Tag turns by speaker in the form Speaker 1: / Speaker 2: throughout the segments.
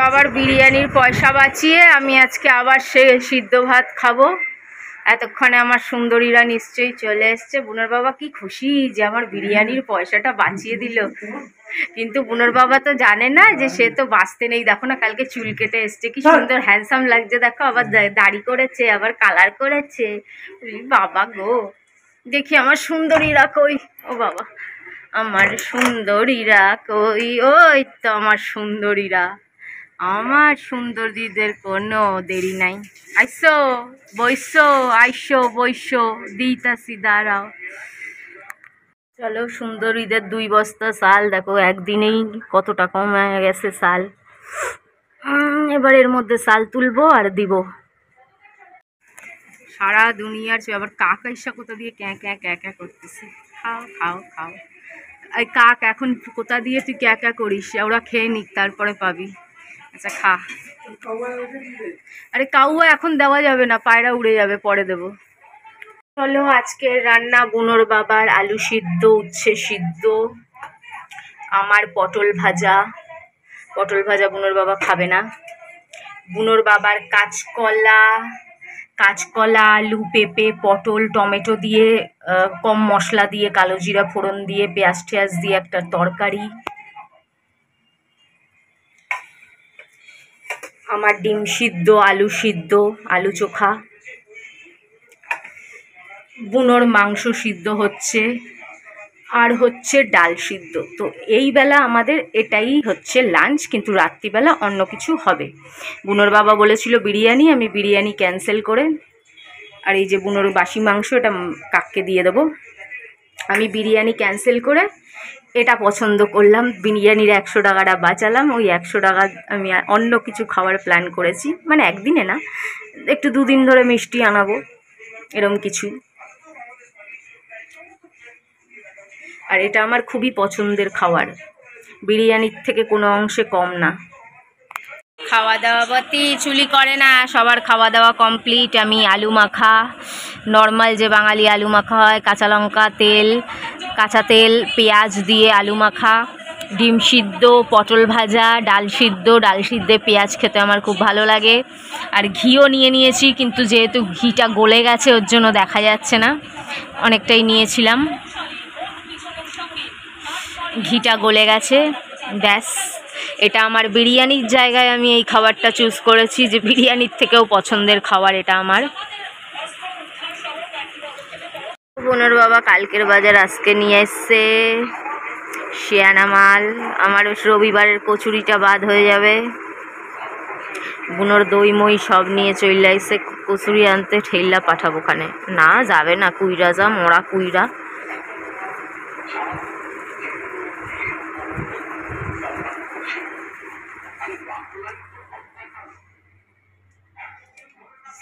Speaker 1: বাবার বিরিয়ানির পয়সা বাঁচিয়ে আমি আজকে আবার সিদ্ধ ভাত খাবো। এতক্ষণে আমার সুন্দরীরা নিশ্চয়ই চলে এসছে। বুনোর বাবা কি খুশি যে আমার বিরিয়ানির পয়সাটা বাঁচিয়ে দিল, কিন্তু বুনোর বাবা তো জানে না যে সে তো বাঁচতে নেই। দেখো না, কালকে চুল কেটে এসছে, কি সুন্দর হ্যান্ডসাম লাগছে। দেখো আবার দাড়ি করেছে, আবার কালার করেছে। বাবা গো, দেখি আমার সুন্দরীরা কই। ও বাবা, আমার সুন্দরীরা কই? ওই তো আমার সুন্দরীরা। আমার সুন্দরীদের কোনো দেরি নাই। আইসো বইসো, আইসো বইসো, দিতাছি দাঁড়াও। চলো, সুন্দরীদের 2 বস্তা চাল দেখো একদিনেই কতটা কমে গেছে চাল। এবার এর মধ্যে চাল তুলবো আর দিব। সারা দুনিয়ার চেয়ে আবার কাক আইসা কোথা দিয়ে ক্যাঁ ক্যাঁ ক্যাঁ ক্যাঁ করতেছে। খাও খাও খাও। এই কাক এখন কোথা দিয়ে তুই ক্যাঁ ক্যাঁ করিস? ওরা খেয়ে নিক, তারপরে পাবি। আচ্ছা খা। আরে কাউয়া এখন দেওয়া যাবে না, পায়রা উড়ে যাবে, পরে দেবো। চলো, আজকের রান্না বুনোর বাবার আলু সিদ্ধ, উচ্ছে সিদ্ধ, আমার পটল ভাজা। পটল ভাজা বুনোর বাবা খাবে না। বুনোর বাবার কাঁচকলা, আলু, পেঁপে, পটল, টমেটো দিয়ে কম মশলা দিয়ে, কালো জিরা ফোড়ন দিয়ে, পেঁয়াজ টেয়াজ দিয়ে একটা তরকারি। আমার ডিম সিদ্ধ, আলু সিদ্ধ, আলু চোখা। বুনোর মাংস সিদ্ধ হচ্ছে, আর হচ্ছে ডাল সিদ্ধ। তো এই বেলা আমাদের এটাই হচ্ছে লাঞ্চ, কিন্তু রাত্রিবেলা অন্য কিছু হবে। বুনোর বাবা বলেছিল বিরিয়ানি, আমি বিরিয়ানি ক্যান্সেল করে, আর এই যে বুনোর বাসি মাংস, এটা কাককে দিয়ে দেবো। আমি বিরিয়ানি ক্যান্সেল করে এটা পছন্দ করলাম। বিরিয়ানির 100 টাকাটা বাঁচালাম। ওই 100 টাকা আমি অন্য কিছু খাওয়ার প্ল্যান করেছি, মানে একদিনে না, একটু 2 দিন ধরে মিষ্টি আনাবো, এরম কিছু। আর এটা আমার খুবই পছন্দের খাবার, বিরিয়ানির থেকে কোনো অংশে কম না। খাওয়া দাওয়া বতি চুলি করে না, সবার খাওয়া দাওয়া কমপ্লিট। আমি আলু মাখা, নর্মাল যে বাঙালি আলু মাখা হয়, কাঁচা লঙ্কা, তেল, কাঁচা তেল, পেঁয়াজ দিয়ে আলু মাখা, ডিম সিদ্ধ, পটল ভাজা, ডাল সিদ্ধ। ডাল সিদ্ধে পেঁয়াজ খেতে আমার খুব ভালো লাগে। আর ঘিও নিয়ে নিয়েছি, কিন্তু যেহেতু ঘিটা গলে গেছে ওর জন্য দেখা যাচ্ছে না, অনেকটাই নিয়েছিলাম। ঘিটা গলে গেছে, ব্যাস। এটা আমার বিরিয়ানির জায়গায় আমি এই খাবারটা চুজ করেছি, যে বিরিয়ানির থেকেও পছন্দের খাবার এটা আমার। বুনোর বাবা কালকের বাজার আজকে নিয়ে এসছে শিয়ানা মাল। আমার রবিবারের কচুরিটা বাদ হয়ে যাবে। বুনোর দই মই সব নিয়ে চলে এসে কচুরি আনতে, ঠেল্লা পাঠাবো ওখানে। না যাবে না, কুইরা যা, মরা কুইরা।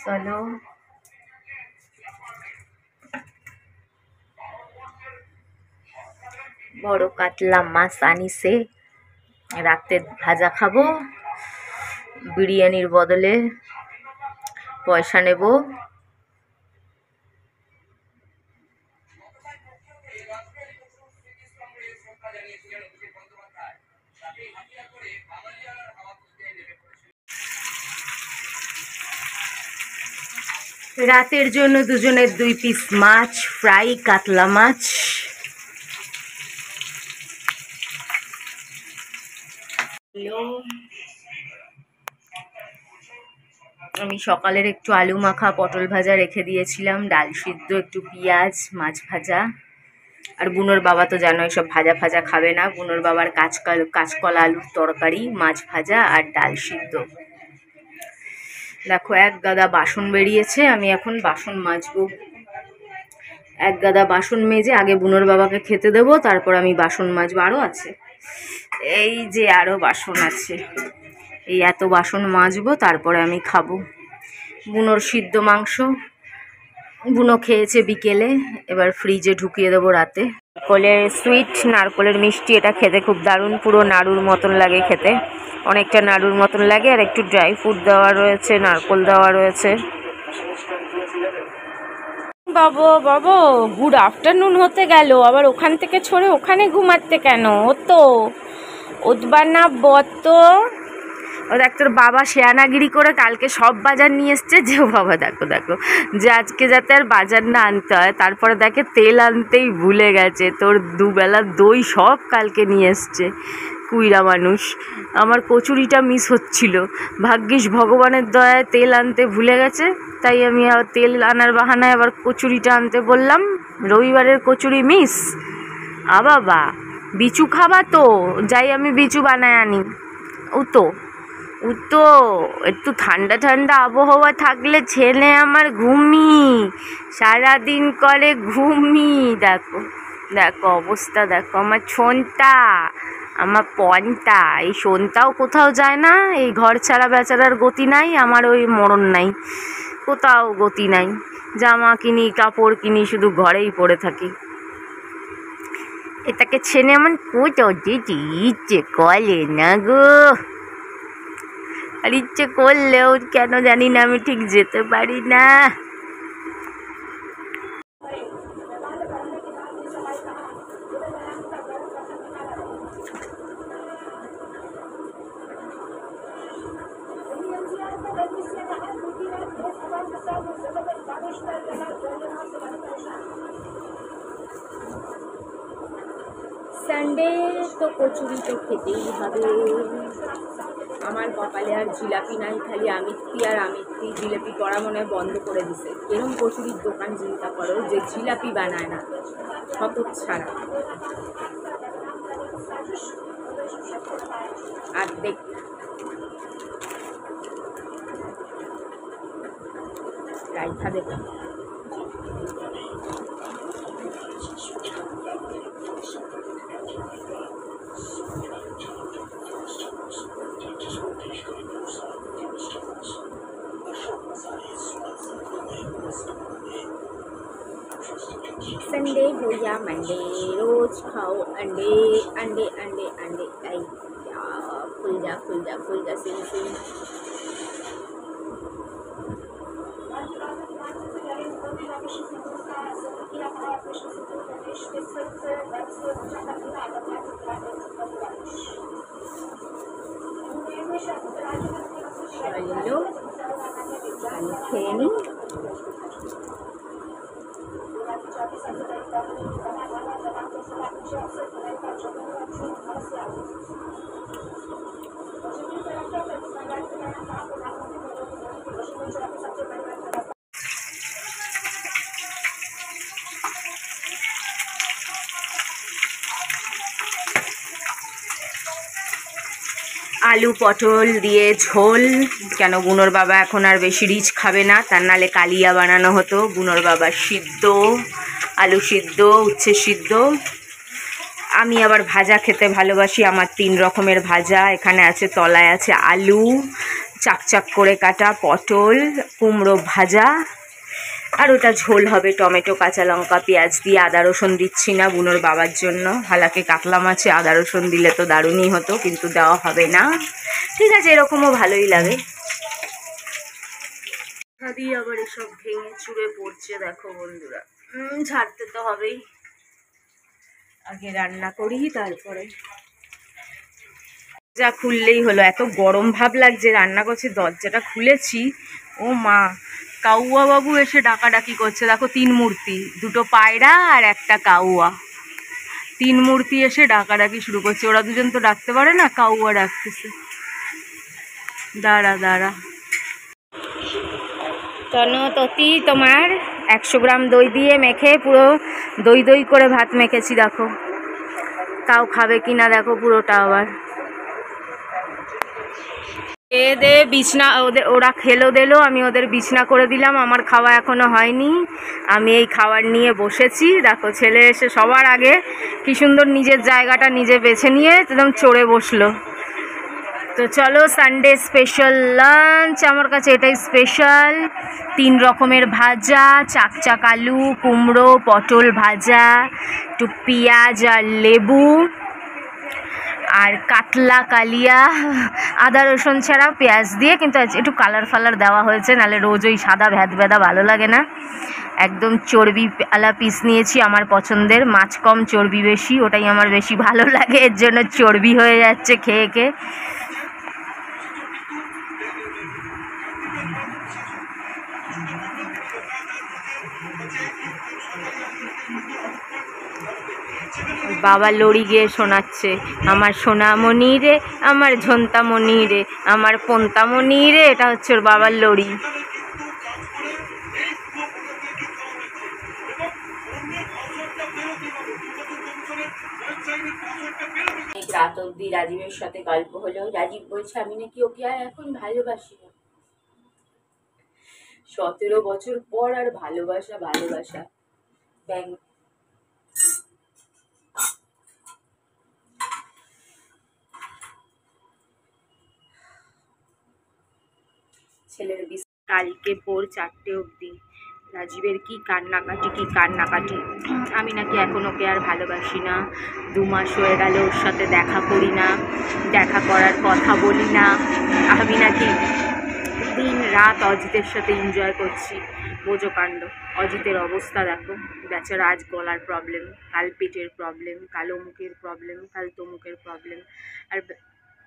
Speaker 1: চলো, বড় কাতলা মাছ আনিছে, রাতে ভাজা খাবো। বিরিয়ানির বদলে পয়সা নেব। রাতের জন্য দুজনের 2 পিস মাছ ফ্রাই, কাতলা মাছ। আমি সকালের একটু আলু মাখা, পটল ভাজা রেখে দিয়েছিলাম, ডাল সিদ্ধ, একটু পেঁয়াজ, মাছ ভাজা। আর বুনোর বাবা তো জানো এসব ভাজা ভাজা খাবে না। বুনোর বাবার কাঁচকলা আলুর তরকারি, মাছ ভাজা আর ডাল সিদ্ধ। দেখো এক গাদা বাসন বেরিয়েছে, আমি এখন বাসন মাজবো। এক গাদা বাসন মেজে আগে বুনোর বাবাকে খেতে দেবো, তারপর আমি বাসন মাজবো। আরও আছে, এই যে আরও বাসন আছে, এই এত বাসন মাজবো, তারপরে আমি খাবো। বুনোর সিদ্ধ মাংস বুনো খেয়েছে বিকেলে, এবার ফ্রিজে ঢুকিয়ে দেবো রাতে। নারকলের সুইট, নারকলের মিষ্টি, এটা খেতে খুব দারুণ, পুরো নাড়ুর মতন লাগে খেতে, অনেকটা নাড়ুর মতন লাগে। আর একটু ড্রাই ফ্রুট দেওয়া রয়েছে, নারকল দেওয়া রয়েছে। বাবু বাবু, গুড আফটারনুন হতে গেল, আবার ওখান থেকে ছড়ে ওখানে ঘুমাতে কেন? ও তো ওতবার না বত, ও দেখ তোর বাবা শেয়ানাগিরি করে কালকে সব বাজার নিয়ে এসছে, যে ও বাবা দেখো দেখো যে আজকে যাতে আর বাজার না আনতে হয়। তারপরে দেখে তেল আনতেই ভুলে গেছে, তোর দুবেলা দই সব কালকে নিয়ে এসছে। কুইরা মানুষ। আমার কচুরিটা মিস হচ্ছিল, ভাগ্যিস ভগবানের দয়ায় তেল আনতে ভুলে গেছে, তাই আমি আবার তেল আনার বাহানায় আবার কচুরিটা আনতে বললাম। রবিবারের কচুরি মিস। বাবা বিচু খাবা তো, যাই আমি বিচু বানায় আনি। উতো একটু ঠান্ডা ঠান্ডা আবহাওয়া থাকলে ছেলে আমার ঘুমি, সারাদিন করে ঘুমি। দেখো দেখো অবস্থা দেখো, আমার ছোনটা, আমার পনটা, এই সোনটাও কোথাও যায় না। এই ঘর ছাড়া বেচারার গতি নাই, আমার ওই মরণ নাই, কোথাও গতি নাই। জামা কিনি কাপড় কিনি, শুধু ঘরেই পড়ে থাকি। এটাকে ছেনে আমার কোথাও যেতে ইচ্ছে করে না গো, আর ইচ্ছে করলেও কেন জানি না আমি ঠিক যেতে পারি না। সানডে তো কচুরি তো খেতেই হবে। আমার কপালে আর জিলাপি নাই, খালি আমিত্তি আর আমিত্তি। জিলাপি করা মনে হয় বন্ধ করে দিছে। এরকম কচুরির দোকান চিন্তা করো যে জিলাপি বানায় না, কত ছাড়া। আর দেখ রাইখা দেবে। संडे हो या मंडे, रोज खाओ अंडे अंडे अंडे अंडे। आई या खुल जा खुल जा खुल जा सिंह सिंह। हेलो खेनी আলু পটল দিয়ে ঝোল। কেন বুনোর বাবা এখন আর বেশি রিচ খাবে না, তার নালে কালিয়া বানানো হতো। বুনোর বাবা সিদ্ধ, আলু সিদ্ধ, উচ্ছে সিদ্ধ। আমি আবার ভাজা খেতে ভালোবাসি, আমার 3 রকমের ভাজা এখানে আছে। তলায় আছে আলু চাকচাক করে কাটা, পটল কুমড়ো ভাজা, আর ওটা ঝোল হবে টমেটো কাঁচা লঙ্কা পেঁয়াজ দিয়ে। আদা রসুন দিচ্ছি না বুনোর বাবার জন্য, হালাকে কাতলা মাছে আদা রসুন দিলে তো দারুণই হতো, কিন্তু দেওয়া হবে না। ঠিক আছে, এরকমও ভালোই লাগে। দিয়ে আবার এসব ভেঙে চুড়ে পড়ছে দেখো বন্ধুরা। ছাড়তে তো হবেই, আগে রান্না করি তারপরে। যা খুললেই হলো, এত গরম ভাব লাগছে। রান্না করছি, দরজাটা খুলেছি, ও মা, কাউয়া বাবু এসে ডাকাডাকি করছে। দেখো 3 মূর্তি, 2টো পায়রা আর একটা কাউয়া। 3 মূর্তি এসে ডাকাডাকি শুরু করছে। ওরা দুজন তো ডাকতে পারে না, কাউয়া ডাকতেছে। দাঁড়া দাঁড়া। ততি তোমার 100 গ্রাম দই দিয়ে মেখে পুরো দই দই করে ভাত মেখেছি দেখো, তাও খাবে কিনা দেখো পুরোটা। আবার দে বিছনা, ওরা খেলো দিলো, আমি ওদের বিছনা করে দিলাম। আমার খাওয়া এখনো হয়নি, আমি এই খাবার নিয়ে বসেছি। দেখো ছেলে এসে সবার আগে কি সুন্দর নিজের জায়গাটা নিজে বেছে নিয়ে একদম চড়ে বসলো। তো চলো, সানডে স্পেশাল লাঞ্চ, আমার কাছে এটাই স্পেশাল। 3 রকমের ভাজা, চাকচাক আলু, কুমড়ো পটল ভাজা, একটু পেঁয়াজ আর লেবু, আর কাতলা কালিয়া আদা রসুন ছাড়া পেঁয়াজ দিয়ে, কিন্তু একটু কালার ফালার দেওয়া হয়েছে, নাহলে রোজ ওই সাদা ভ্যাদ ভেদা ভালো লাগে না। একদম চর্বি আলা পিস নিয়েছি আমার পছন্দের, মাছ কম চর্বি বেশি, ওটাই আমার বেশি ভালো লাগে, এর জন্য চর্বি হয়ে যাচ্ছে খেয়ে খেয়ে। বাবা লড়ি গিয়ে শোনাচ্ছে, আমার সোনামণি রে, আমার ঝন্তামণি রে, আমার পন্তামণি রে। এটা হচ্ছে ওর বাবার লড়ি। রাত অব্দি রাজীবের সাথে গল্প হলো। রাজীব বলছে আমি নাকি ওকে আর এখন ভালোবাসি না। 17 বছর পর আর ভালোবাসা ভালোবাসা ব্যাংক। ছেলের কালকে ভোর 4টে অবধি রাজীবের কি কান্নাকাটি কি কান্নাকাটি। আমি নাকি এখন ওকে আর ভালোবাসি না, 2 মাস হয়ে গেল ওর সাথে দেখা করি না, দেখা করার কথা বলি না। আমি নাকি দিন রাত অজিতের সাথে এনজয় করছি। বোঝো কাণ্ড। অজিতের অবস্থা দেখো, বেচারা আজ গলার প্রবলেম, কাল পেটের প্রবলেম, কাল অমুকের প্রবলেম, কাল তমুকের প্রবলেম। আর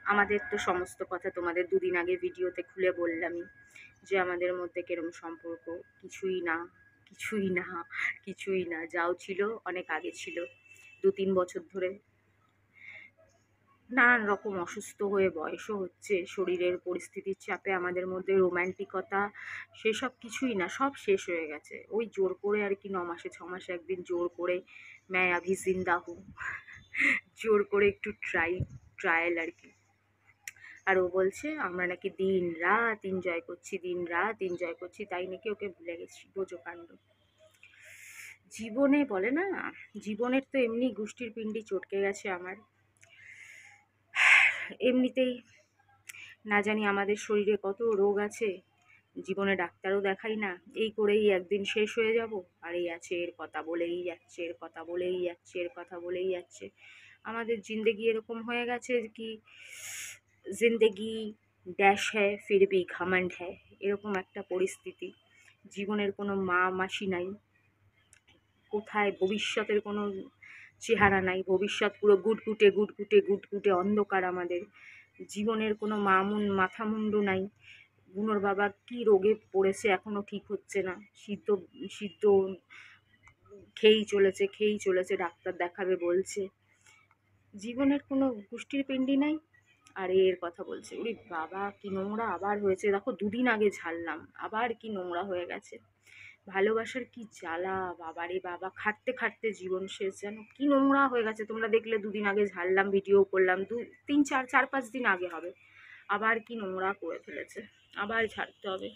Speaker 1: আমাদের তো সমস্ত কথা তোমাদের 2 দিন আগে ভিডিওতে খুলে বললামই যে আমাদের মধ্যে কিরম সম্পর্ক। কিছুই না, কিছুই না, কিছুই না। যাও ছিল অনেক আগে ছিল। 2-3 বছর ধরে নানান রকম অসুস্থ হয়ে বয়সও হচ্ছে, শরীরের পরিস্থিতির চাপে আমাদের মধ্যে রোম্যান্টিকতা সেসব কিছুই না, সব শেষ হয়ে গেছে। ওই জোর করে আর কি 9 মাসে 6 মাসে একদিন জোর করে मैं अभी जिंदा हूँ জোর করে একটু ট্রায়াল আর কি। আর ও বলছে আমরা নাকি দিন রাত এনজয় করছি, দিন রাত এনজয় করছি, তাই নাকি ওকে ভুলে গেছি। বোঝো কাণ্ড। জীবনে বলে না, জীবনের তো এমনি গোষ্ঠীর পিণ্ডি চটকে গেছে আমার। এমনিতেই না জানি আমাদের শরীরে কত রোগ আছে, জীবনে ডাক্তারও দেখাই না, এই করেই একদিন শেষ হয়ে যাব। আর এই আছে এর কথা বলেই যাচ্ছে, এর কথা বলেই যাচ্ছে, এর কথা বলেই যাচ্ছে। আমাদের জিন্দেগি এরকম হয়ে গেছে কি জিন্দেগি ড্যাশ হ্যায় ফির ভি ঘমন্ড হ্যায়, এরকম একটা পরিস্থিতি। জীবনের কোনো মা মাসি নাই, কোথায় ভবিষ্যতের কোনো চেহারা নাই, ভবিষ্যৎ পুরো গুটগুটে গুটগুটে গুটগুটে অন্ধকার। আমাদের জীবনের কোনো মাথা মুন্ডু নাই। বুনোর বাবা কি রোগে পড়েছে এখনও ঠিক হচ্ছে না, সিদ্ধ সিদ্ধ খেয়েই চলেছে, ডাক্তার দেখাবে বলছে। জীবনের কোনো গোষ্ঠীর পিণ্ডি নাই। আর এর কথা বলছে, ওরে বাবা কি নোংরা আবার হয়েছে। দেখো 2 দিন আগে ঝাড়লাম, আবার কি নোংরা হয়ে গেছে। ভালোবাসার কি জ্বালা বাবারে বাবা, খাটতে খাটতে জীবন শেষ। যেন কি নোংরা হয়ে গেছে। তোমরা দেখলে 2 দিন আগে ঝাড়লাম, ভিডিও করলাম, 2-3-4-5 দিন আগে হবে, আবার কি নোংরা করে ফেলেছে, আবার ঝাড়তে হবে।